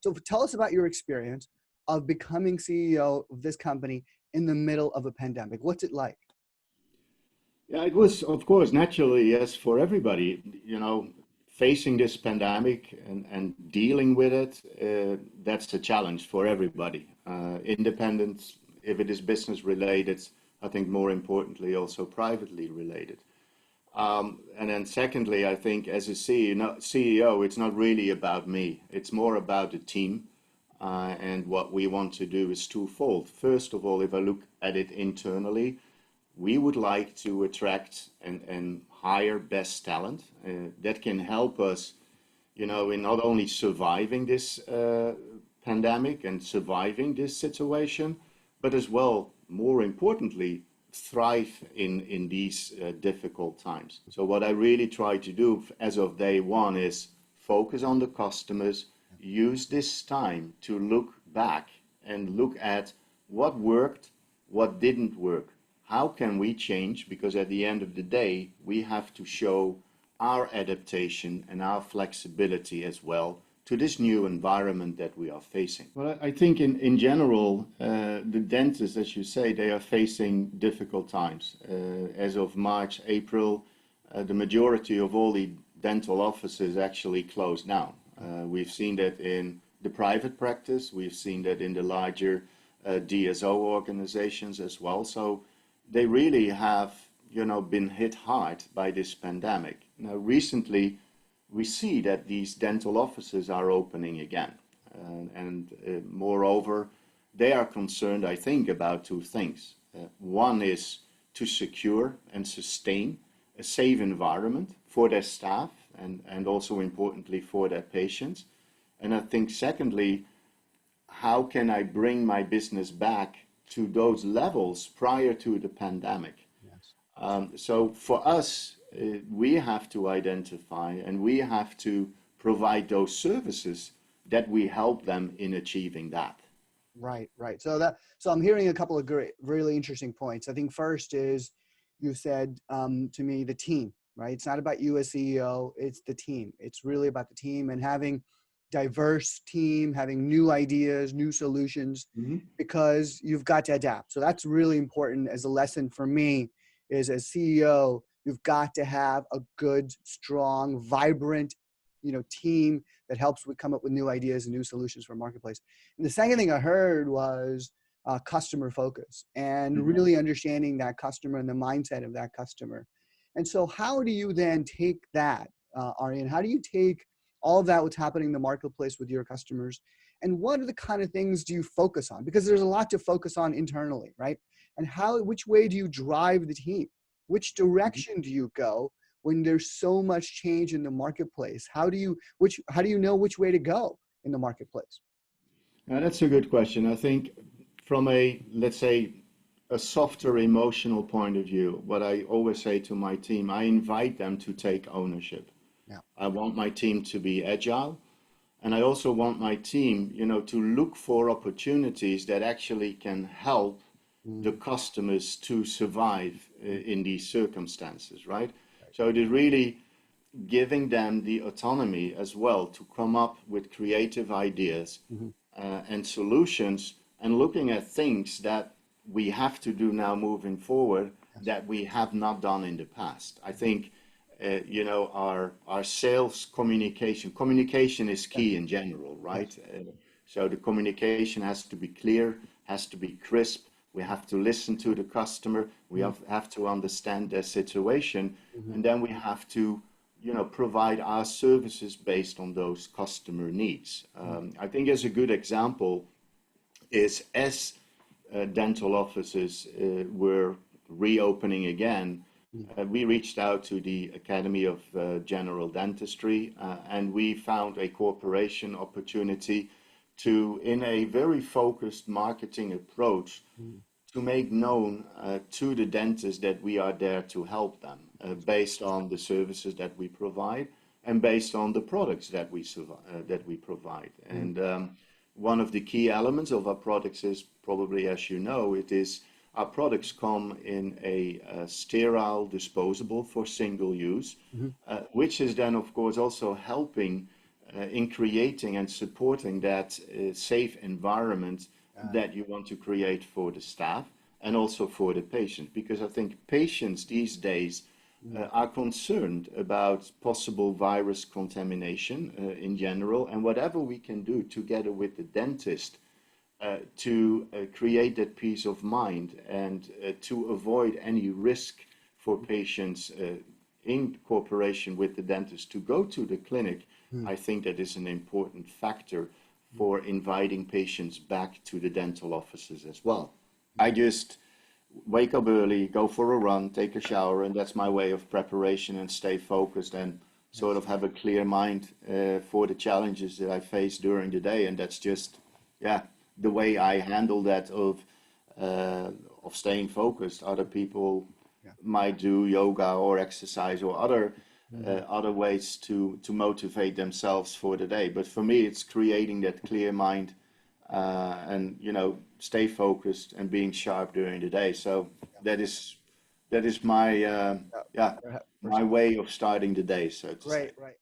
So tell us about your experience of becoming CEO of this company in the middle of a pandemic. What's it like? Yeah, it was, of course, naturally, yes, for everybody, facing this pandemic and dealing with it, that's a challenge for everybody. Independent, if it is business related, I think more importantly, also privately related. And then secondly, I think as a CEO, it's not really about me. It's more about the team. And what we want to do is twofold. First of all, if I look at it internally, we would like to attract and hire best talent that can help us, in not only surviving this pandemic and surviving this situation, but as well, more importantly, thrive in these difficult times. So what I really try to do as of day one is focus on the customers, use this time to look back and look at what worked, what didn't work. How can we change? Because at the end of the day, we have to show our adaptation and our flexibility as well to this new environment that we are facing. Well, I think in general, the dentists, as you say, they are facing difficult times. As of March, April, the majority of all the dental offices actually closed down. We've seen that in the private practice. We've seen that in the larger DSO organizations as well. So they really have, been hit hard by this pandemic. Now, recently, we see that these dental offices are opening again. Moreover, they are concerned, I think, about two things. One is to secure and sustain a safe environment for their staff and also importantly for their patients. And I think secondly, how can I bring my business back to those levels prior to the pandemic? Yes. So for us, we have to identify and we have to provide those services that we help them in achieving that. Right. So I'm hearing a couple of great, really interesting points. I think first is you said to me, the team, right? It's not about you as CEO, it's the team. It's really about the team and having diverse team, having new ideas, new solutions, because you've got to adapt. So that's really important as a lesson for me is as CEO, you've got to have a good, strong, vibrant, team that helps come up with new ideas and new solutions for a marketplace. And the second thing I heard was customer focus and really understanding that customer and the mindset of that customer. And so how do you then take that, Arjan? How do you take all of that, what's happening in the marketplace with your customers, and what are the kind of things do you focus on? Because there's a lot to focus on internally, right? And which way do you drive the team? Which direction do you go when there's so much change in the marketplace? How do you know which way to go in the marketplace? That's a good question. I think from let's say, a softer emotional point of view, what I always say to my team, I invite them to take ownership. Yeah. I want my team to be agile. And I also want my team, to look for opportunities that actually can help the customers to survive in these circumstances, right? So it is really giving them the autonomy as well to come up with creative ideas and solutions and looking at things that we have to do now moving forward that we have not done in the past. I think, our sales communication is key in general, right? So the communication has to be clear, has to be crisp. We have to listen to the customer. We have to understand their situation. And then we have to, provide our services based on those customer needs. I think as a good example is as dental offices were reopening again, we reached out to the Academy of General Dentistry and we found a cooperation opportunity to, in a very focused marketing approach, to make known to the dentists that we are there to help them based on the services that we provide and based on the products that we provide. And one of the key elements of our products is probably, as you know, our products come in a sterile disposable for single use, which is then, of course, also helping in creating and supporting that safe environment Uh, that you want to create for the staff and also for the patient. Because I think patients these days mm, are concerned about possible virus contamination in general, and whatever we can do together with the dentist to create that peace of mind and to avoid any risk for patients in cooperation with the dentist to go to the clinic, mm, I think that is an important factor mm, for inviting patients back to the dental offices as well. I mm. just wake up early, go for a run, take a shower, and that's my way of preparation and stay focused and sort Nice. of have a clear mind for the challenges that I face during the day. And that's just, yeah, the way I handle that of staying focused. Other people Yeah. might do yoga or exercise or Mhm. other ways to motivate themselves for the day. But for me, it's creating that clear mind and stay focused and being sharp during the day. So Yeah. that is my Yeah. yeah Yeah. For my sure. way of starting the day, so to say. Right. Right.